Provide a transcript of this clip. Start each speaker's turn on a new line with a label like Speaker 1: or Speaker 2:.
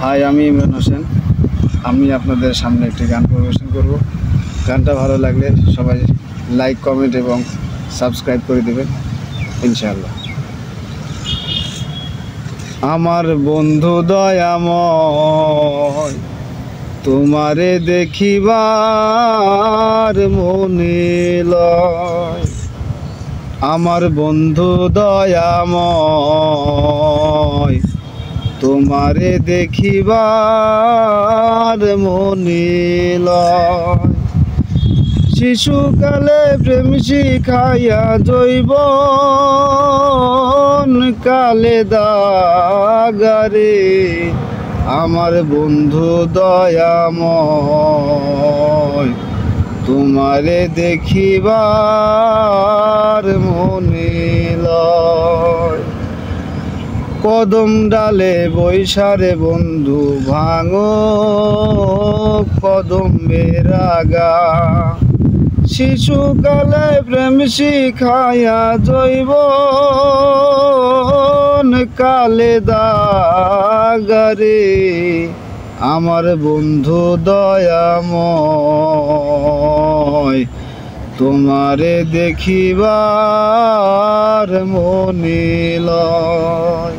Speaker 1: High, আমি ইমরান হোসেন। আমি আপনাদের সামনে একটি গান পরিবেশন করব। গানটা ভালো লাগলে সবাই লাইক, কমেন্ট এবং সাবস্ক্রাইব করে দেবেন ইনশাআল্লাহ। আমার বন্ধু দয়াময়, তোমারে দেখিবার মনে লয়। আমার বন্ধু দয়াময়, তোমারে দেখিবার মনে লয়। শিশুকালে প্রেম শিখাইয়া জৈবন কালে দাগারে। আমার বন্ধু দয়াময়, তোমারে দেখিবার মনে লয়। কদম ডালে বৈশারে বন্ধু ভাঙো কদমের আগা। শিশুকালে প্রেম শিখাইয়া জৈবন কালে দাগারে। আমার বন্ধু দয়াময়, তোমারে দেখিবার মনে লয়।